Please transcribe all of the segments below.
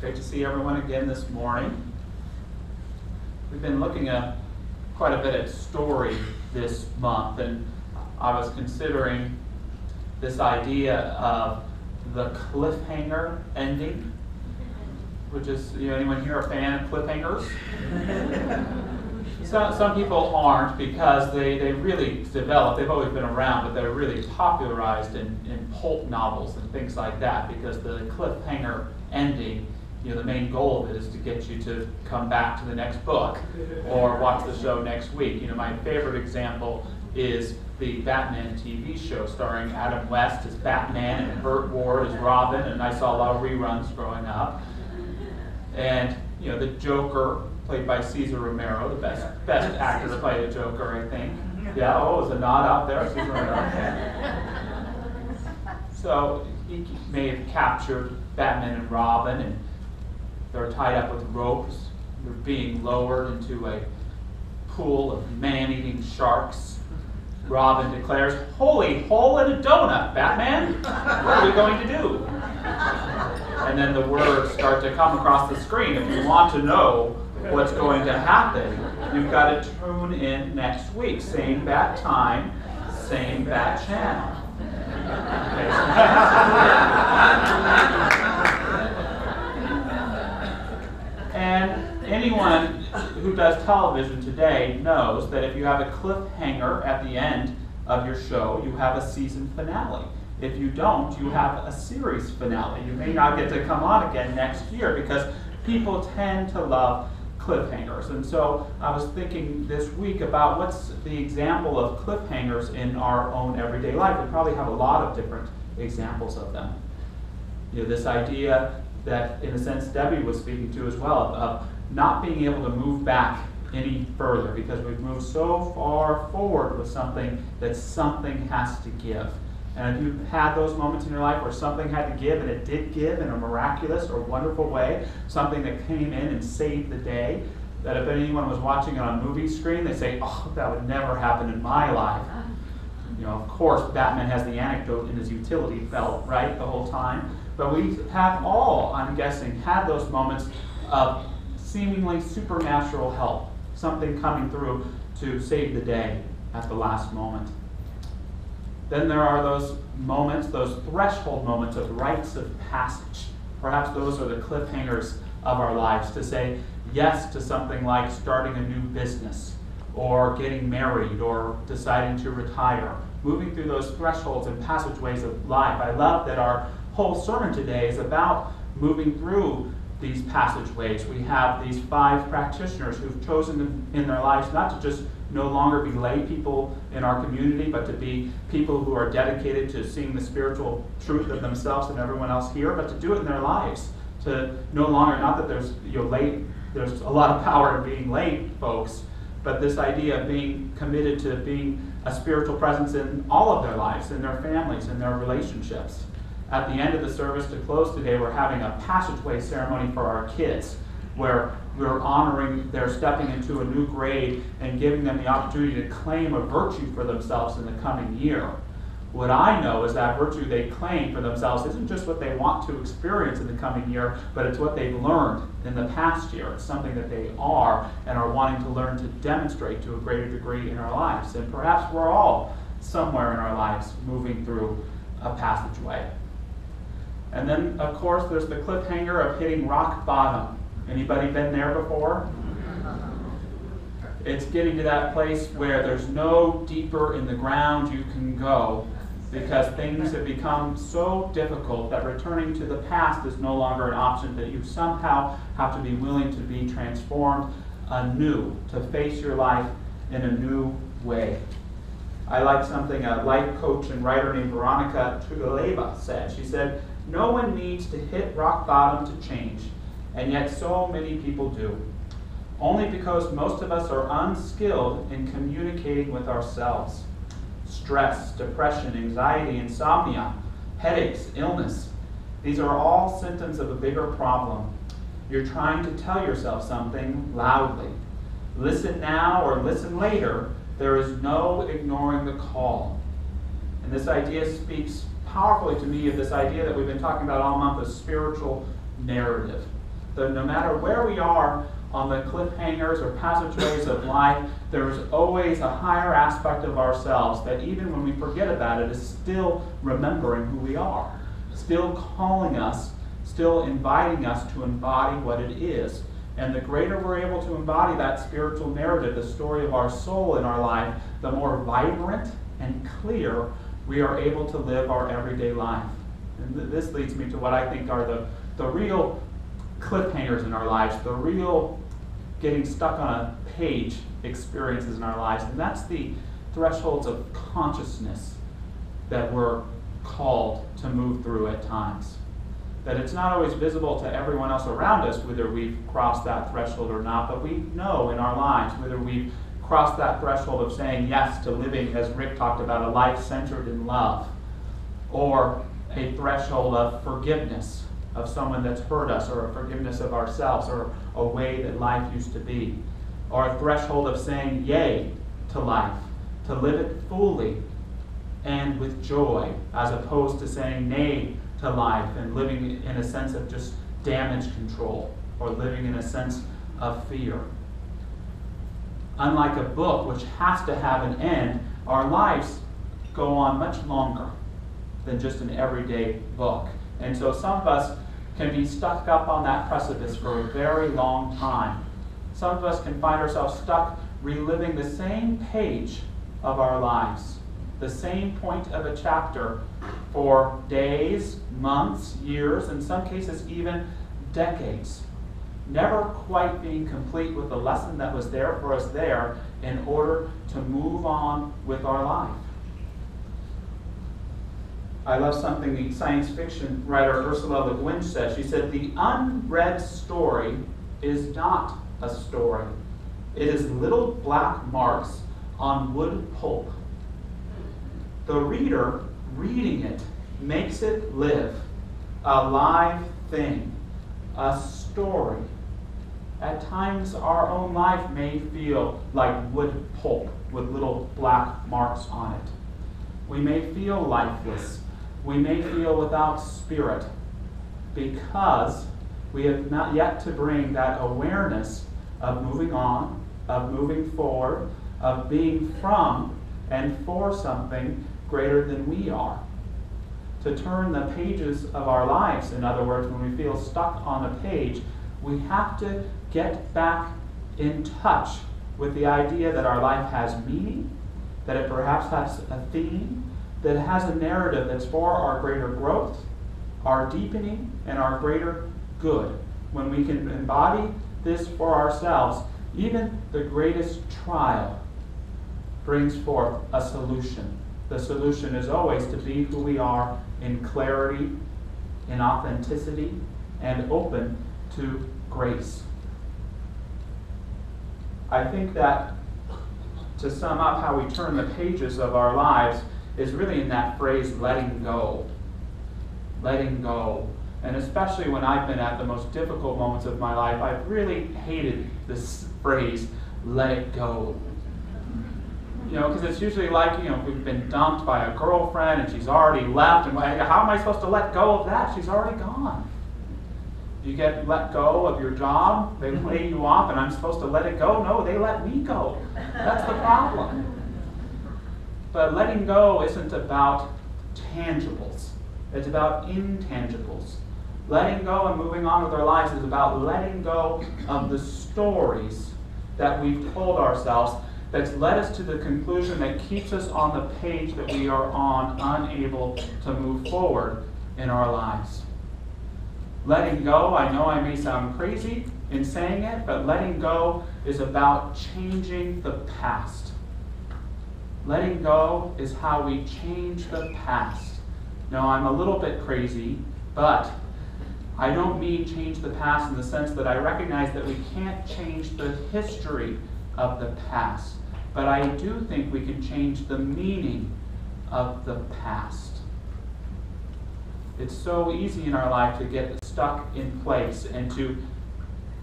Great to see everyone again this morning. We've been looking at quite a bit at story this month, and I was considering this idea of the cliffhanger ending, which is, anyone here a fan of cliffhangers? Some people aren't, because they really developed, they've always been around, but they're really popularized in pulp novels and things like that, because the cliffhanger ending, the main goal of it is to get you to come back to the next book or watch the show next week. My favorite example is the Batman TV show starring Adam West as Batman and Burt Ward as Robin, and I saw a lot of reruns growing up. And the Joker, played by Cesar Romero, the best actor to play the Joker, I think. Yeah, it was a nod out there, Cesar Romero. So he may have captured Batman and Robin, and they're tied up with ropes. They're being lowered into a pool of man-eating sharks. Robin declares, "Holy hole in a donut, Batman! What are we going to do?" And then the words start to come across the screen. If you want to know what's going to happen, you've got to tune in next week. Same bat time, same bat channel. And anyone who does television today knows that if you have a cliffhanger at the end of your show, you have a season finale. If you don't, you have a series finale. You may not get to come on again next year, because people tend to love cliffhangers. And so I was thinking this week about what's the example of cliffhangers in our own everyday life. We probably have a lot of different examples of them. This idea that, in a sense, Debbie was speaking to as well, of not being able to move back any further because we've moved so far forward with something that something has to give. And if you've had those moments in your life where something had to give, and it did give in a miraculous or wonderful way, something that came in and saved the day, that if anyone was watching it on a movie screen, they say, "Oh, that would never happen in my life." Of course, Batman has the anecdote in his utility belt, right, the whole time. But we have all, I'm guessing, had those moments of seemingly supernatural help, something coming through to save the day at the last moment. Then there are those moments, those threshold moments of rites of passage. Perhaps those are the cliffhangers of our lives, to say yes to something like starting a new business, or getting married, or deciding to retire. Moving through those thresholds and passageways of life. I love that our whole sermon today is about moving through these passageways. We have these 5 practitioners who've chosen in their lives not to just no longer be lay people in our community, but to be people who are dedicated to seeing the spiritual truth of themselves and everyone else here, but to do it in their lives. To no longer, not that there's there's a lot of power in being lay folks, but this idea of being committed to being a spiritual presence in all of their lives, in their families, in their relationships. At the end of the service, to close today, we're having a passageway ceremony for our kids, where we're honoring their stepping into a new grade and giving them the opportunity to claim a virtue for themselves in the coming year. What I know is that virtue they claim for themselves isn't just what they want to experience in the coming year, but it's what they've learned in the past year. It's something that they are and are wanting to learn to demonstrate to a greater degree in our lives. And perhaps we're all somewhere in our lives moving through a passageway. And then, of course, there's the cliffhanger of hitting rock bottom. Anybody been there before? It's getting to that place where there's no deeper in the ground you can go, because things have become so difficult that returning to the past is no longer an option, that you somehow have to be willing to be transformed anew, to face your life in a new way. I like something a life coach and writer named Veronica Trugaleva said. She said, "No one needs to hit rock bottom to change, and yet so many people do. Only because most of us are unskilled in communicating with ourselves. Stress, depression, anxiety, insomnia, headaches, illness. These are all symptoms of a bigger problem. You're trying to tell yourself something loudly. Listen now or listen later. There is no ignoring the call." And this idea speaks powerfully to me of this idea that we've been talking about all month, of spiritual narrative. No matter where we are on the cliffhangers or passageways of life, there is always a higher aspect of ourselves that even when we forget about it, is still remembering who we are, still calling us, still inviting us to embody what it is. And the greater we're able to embody that spiritual narrative, the story of our soul in our life, the more vibrant and clear we are able to live our everyday life. And this leads me to what I think are the real cliffhangers in our lives, the real getting stuck on a page experiences in our lives. And that's the thresholds of consciousness that we're called to move through at times. That it's not always visible to everyone else around us whether we've crossed that threshold or not, but we know in our lives whether we've crossed that threshold of saying yes to living, as Rick talked about, a life centered in love, or a threshold of forgiveness of someone that's hurt us, or a forgiveness of ourselves, or a way that life used to be, or a threshold of saying yay to life, to live it fully and with joy, as opposed to saying nay to life and living in a sense of just damage control, or living in a sense of fear. Unlike a book which has to have an end, our lives go on much longer than just an everyday book. And so some of us can be stuck up on that precipice for a very long time. Some of us can find ourselves stuck reliving the same page of our lives, the same point of a chapter for days, months, years, in some cases even decades, never quite being complete with the lesson that was there for us there in order to move on with our life. I love something the science fiction writer Ursula Le Guin said. She said, "The unread story is not a story. It is little black marks on wood pulp. The reader reading it makes it live, a live thing, a story. At times our own life may feel like wood pulp with little black marks on it. We may feel lifeless. We may feel without spirit because we have not yet to bring that awareness of moving on, of moving forward, of being from and for something greater than we are. To turn the pages of our lives, in other words, when we feel stuck on a page, we have to get back in touch with the idea that our life has meaning, that it perhaps has a theme, that it has a narrative that's for our greater growth, our deepening, and our greater good. When we can embody this for ourselves, even the greatest trial brings forth a solution. The solution is always to be who we are in clarity, in authenticity, and open to grace. I think that to sum up how we turn the pages of our lives is really in that phrase, letting go. Letting go. And especially when I've been at the most difficult moments of my life, I've really hated this phrase, let it go. You know, because it's usually like, we've been dumped by a girlfriend and she's already left, and how am I supposed to let go of that? She's already gone. You get let go of your job, they lay you off, and I'm supposed to let it go? No, they let me go. That's the problem. But letting go isn't about tangibles. It's about intangibles. Letting go and moving on with our lives is about letting go of the stories that we've told ourselves that's led us to the conclusion that keeps us on the page that we are on, unable to move forward in our lives. Letting go, I know I may sound crazy in saying it, but letting go is about changing the past. Letting go is how we change the past. Now, I'm a little bit crazy, but I don't mean change the past in the sense that I recognize that we can't change the history of the past. But I do think we can change the meaning of the past. It's so easy in our life to get stuck in place and to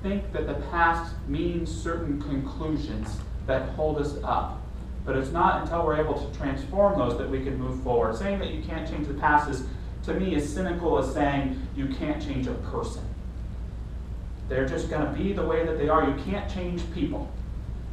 think that the past means certain conclusions that hold us up. But it's not until we're able to transform those that we can move forward. Saying that you can't change the past is, to me, as cynical as saying you can't change a person. They're just going to be the way that they are. You can't change people.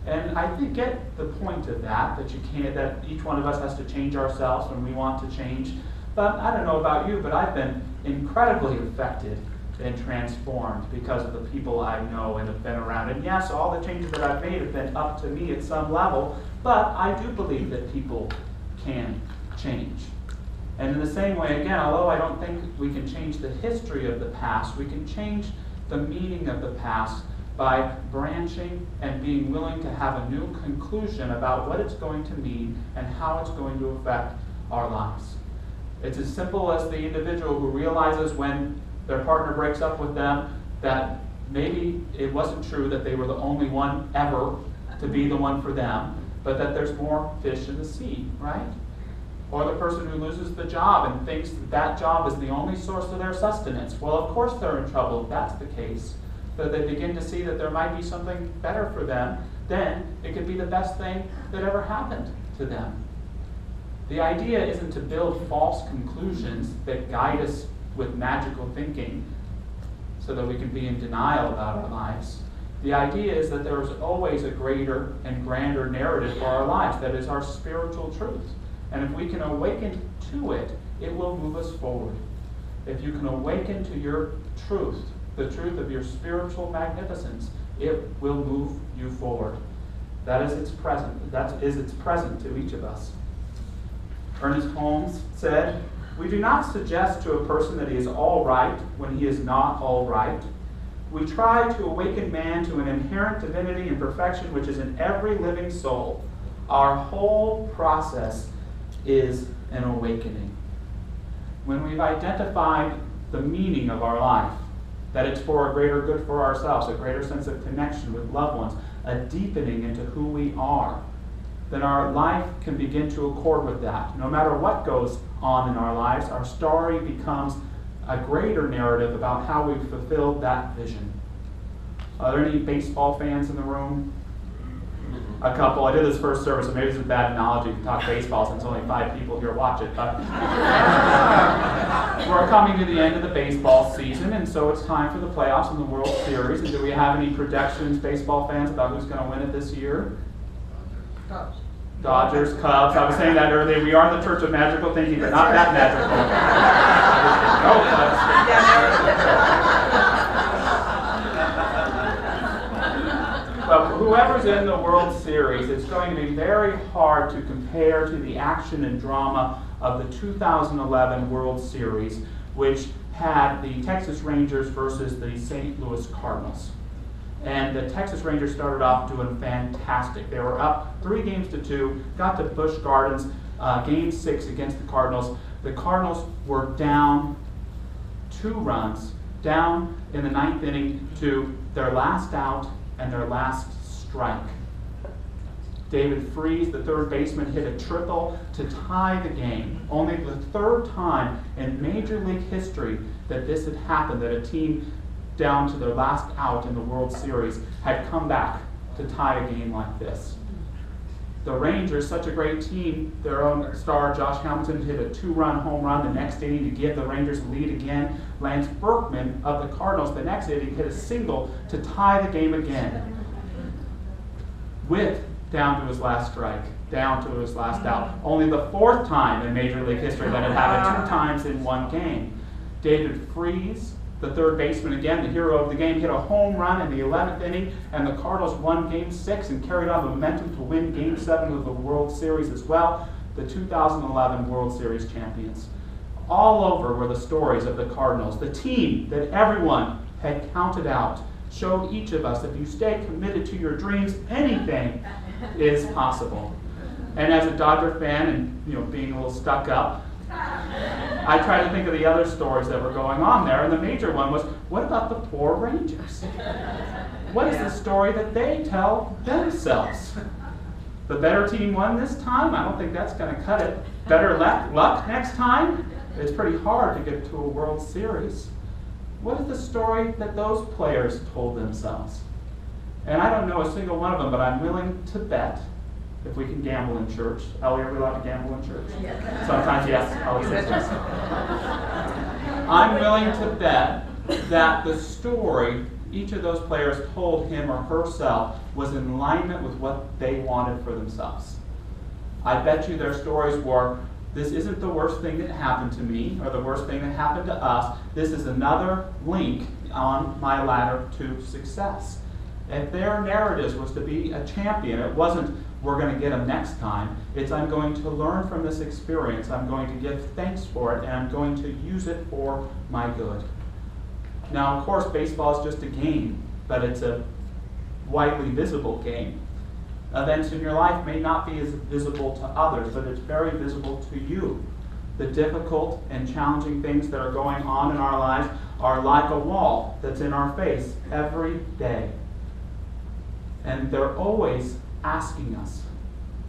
And I think get the point of that you can't, that each one of us has to change ourselves when we want to change. But I don't know about you, but I've been incredibly affected and transformed because of the people I know and have been around. And yes, all the changes that I've made have been up to me at some level, but I do believe that people can change. And in the same way, again, although I don't think we can change the history of the past, we can change the meaning of the past by branching and being willing to have a new conclusion about what it's going to mean and how it's going to affect our lives. It's as simple as the individual who realizes when their partner breaks up with them that maybe it wasn't true that they were the only one ever to be the one for them, but that there's more fish in the sea, right? Or the person who loses the job and thinks that job is the only source of their sustenance. Well, of course they're in trouble if that's the case. But they begin to see that there might be something better for them, then it could be the best thing that ever happened to them. The idea isn't to build false conclusions that guide us with magical thinking so that we can be in denial about our lives. The idea is that there is always a greater and grander narrative for our lives that is our spiritual truth. And if we can awaken to it, it will move us forward. If you can awaken to your truth, the truth of your spiritual magnificence, it will move you forward. That is its present to each of us. Ernest Holmes said, "We do not suggest to a person that he is all right when he is not all right. We try to awaken man to an inherent divinity and perfection which is in every living soul. Our whole process is an awakening." When we've identified the meaning of our life, that it's for a greater good for ourselves, a greater sense of connection with loved ones, a deepening into who we are, then our life can begin to accord with that. No matter what goes on in our lives, our story becomes a greater narrative about how we've fulfilled that vision. Are there any baseball fans in the room? A couple. I did this first service, so maybe this is a bad analogy to talk baseball since only 5 people here watch it. But we're coming to the end of the baseball season, and so it's time for the playoffs and the World Series. And do we have any predictions, baseball fans, about who's going to win it this year? Cubs. Dodgers, Cubs. I was saying that earlier. We are the Church of Magical Thinking, but not that magical. But whoever's in the World Series, it's going to be very hard to compare to the action and drama of the 2011 World Series, which had the Texas Rangers versus the St. Louis Cardinals. And the Texas Rangers started off doing fantastic. They were up 3-2, got to Busch Gardens, Game 6 against the Cardinals. The Cardinals were down 2 runs, down in the 9th inning to their last out and their last strike. David Freese, the third baseman, hit a triple to tie the game. Only the 3rd time in Major League history that this had happened, that a team down to their last out in the World Series had come back to tie a game like this. The Rangers, such a great team, their own star Josh Hamilton hit a 2-run home run the next inning to give the Rangers the lead again. Lance Berkman of the Cardinals the next inning hit a single to tie the game again. With down to his last strike, down to his last out. Only the 4th time in Major League history that it happened 2 times in one game. David Freese, the third baseman, again, the hero of the game, hit a home run in the 11th inning, and the Cardinals won Game 6 and carried on momentum to win Game 7 of the World Series as well, the 2011 World Series champions. All over were the stories of the Cardinals, the team that everyone had counted out, showed each of us, if you stay committed to your dreams, anything is possible. And as a Dodger fan and being a little stuck up, I try to think of the other stories that were going on there, and the major one was, what about the poor Rangers? What is the story that they tell themselves? The better team won this time? I don't think that's going to cut it. Better luck next time? It's pretty hard to get to a World Series. What is the story that those players told themselves? And I don't know a single one of them, but I'm willing to bet, if we can gamble in church. Ellie, are we allowed to gamble in church? Yes. Sometimes yes. Ellie says yes. I'm willing to bet that the story each of those players told him or herself was in alignment with what they wanted for themselves. I bet you their stories were, this isn't the worst thing that happened to me or the worst thing that happened to us. This is another link on my ladder to success. If their narratives was to be a champion, it wasn't, we're going to get them next time. It's, I'm going to learn from this experience. I'm going to give thanks for it, and I'm going to use it for my good. Now, of course, baseball is just a game, but it's a widely visible game. Events in your life may not be as visible to others, but it's very visible to you. The difficult and challenging things that are going on in our lives are like a wall that's in our face every day. And they're always asking us,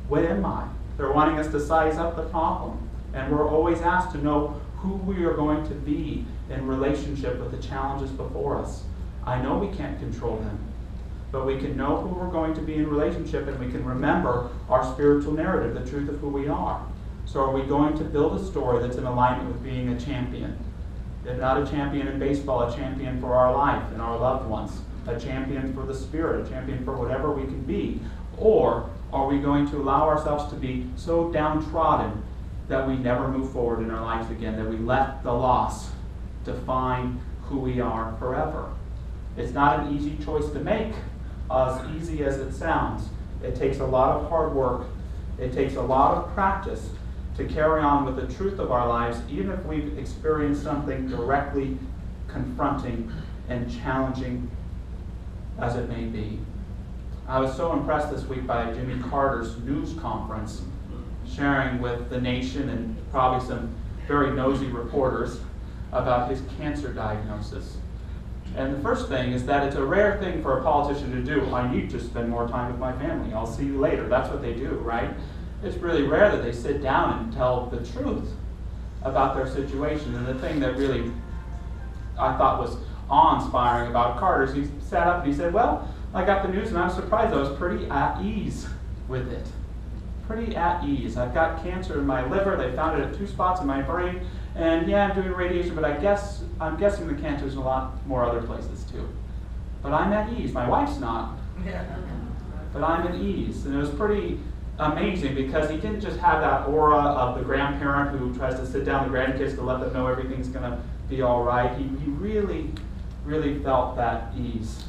what am I? They're wanting us to size up the problem. And we're always asked to know who we are going to be in relationship with the challenges before us. I know we can't control them, but we can know who we're going to be in relationship, and we can remember our spiritual narrative, the truth of who we are. So are we going to build a story that's in alignment with being a champion? If not a champion in baseball, a champion for our life and our loved ones, a champion for the spirit, a champion for whatever we can be? Or are we going to allow ourselves to be so downtrodden that we never move forward in our lives again, that we let the loss define who we are forever? It's not an easy choice to make, as easy as it sounds. It takes a lot of hard work. It takes a lot of practice to carry on with the truth of our lives, even if we've experienced something directly confronting and challenging as it may be. I was so impressed this week by Jimmy Carter's news conference, sharing with the nation and probably some very nosy reporters about his cancer diagnosis. And the first thing is that it's a rare thing for a politician to do. I need to spend more time with my family. I'll see you later. That's what they do, right? It's really rare that they sit down and tell the truth about their situation. And the thing that really I thought was awe-inspiring about Carter is he sat up and he said, well, I got the news and I was surprised. I was pretty at ease with it. Pretty at ease. I've got cancer in my liver. They found it at 2 spots in my brain. And yeah, I'm doing radiation, but I'm guessing the cancer's in a lot more other places too. But I'm at ease. My wife's not. But I'm at ease. And it was pretty amazing because he didn't just have that aura of the grandparent who tries to sit down the grandkids to let them know everything's going to be all right. He really, really felt that ease.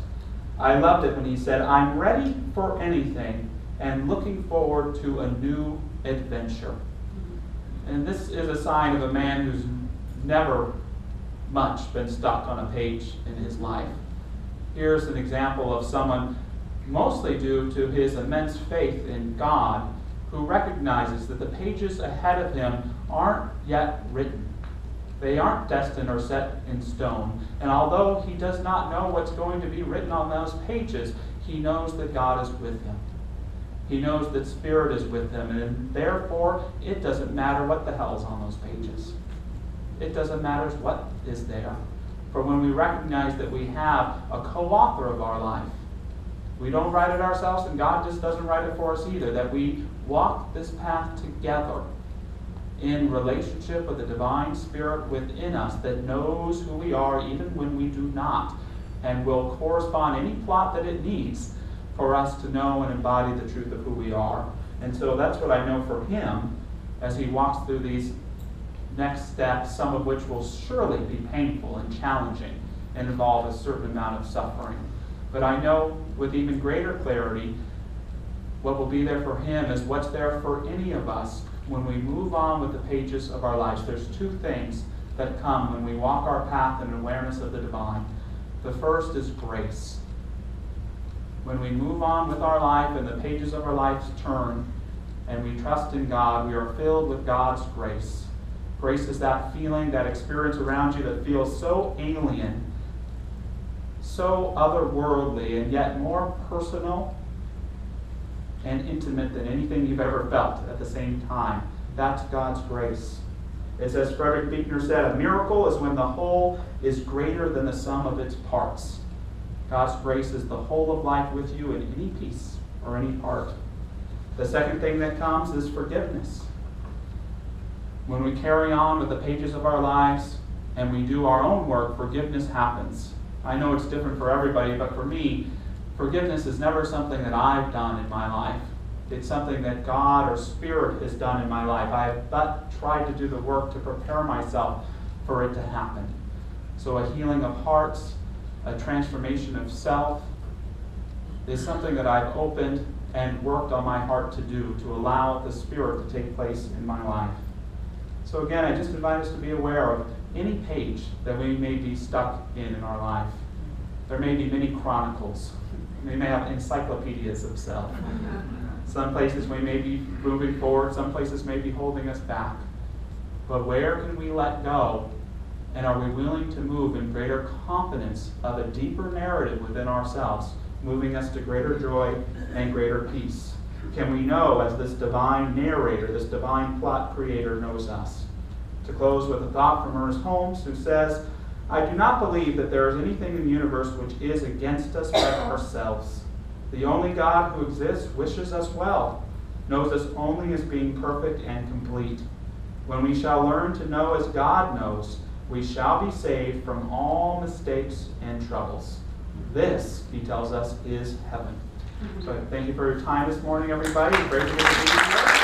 I loved it when he said, I'm ready for anything and looking forward to a new adventure. And this is a sign of a man who's never much been stuck on a page in his life. Here's an example of someone, mostly due to his immense faith in God, who recognizes that the pages ahead of him aren't yet written. They aren't destined or set in stone. And although he does not know what's going to be written on those pages, he knows that God is with him. He knows that Spirit is with him, and therefore it doesn't matter what the hell is on those pages. It doesn't matter what is there. For when we recognize that we have a co-author of our life, we don't write it ourselves, and God just doesn't write it for us either, that we walk this path together in relationship with the divine Spirit within us that knows who we are even when we do not, and will correspond any plot that it needs for us to know and embody the truth of who we are. And so that's what I know for him as he walks through these next steps, some of which will surely be painful and challenging and involve a certain amount of suffering. But I know with even greater clarity what will be there for him is what's there for any of us when we move on with the pages of our lives. There's 2 things that come when we walk our path in awareness of the divine. The first is grace. When we move on with our life and the pages of our lives turn and we trust in God, we are filled with God's grace. Grace is that feeling, that experience around you that feels so alien, so otherworldly, and yet more personal and intimate than anything you've ever felt at the same time. That's God's grace. It's as Frederick Buechner said, a miracle is when the whole is greater than the sum of its parts. God's grace is the whole of life with you in any piece or any part. The second thing that comes is forgiveness. When we carry on with the pages of our lives and we do our own work, forgiveness happens. I know it's different for everybody, but for me, forgiveness is never something that I've done in my life. It's something that God or Spirit has done in my life. I have but tried to do the work to prepare myself for it to happen. So a healing of hearts, a transformation of self, is something that I've opened and worked on my heart to do, to allow the Spirit to take place in my life. So again, I just invite us to be aware of any page that we may be stuck in our life. There may be many chronicles. We may have encyclopedias of self. Some places we may be moving forward, some places may be holding us back. But where can we let go? And are we willing to move in greater confidence of a deeper narrative within ourselves, moving us to greater joy and greater peace? Can we know as this divine narrator, this divine plot creator knows us? To close with a thought from Ernest Holmes, who says, "I do not believe that there is anything in the universe which is against us but ourselves. The only God who exists wishes us well, knows us only as being perfect and complete. When we shall learn to know as God knows, we shall be saved from all mistakes and troubles. This," he tells us, "is heaven." So thank you for your time this morning, everybody. Great to be here.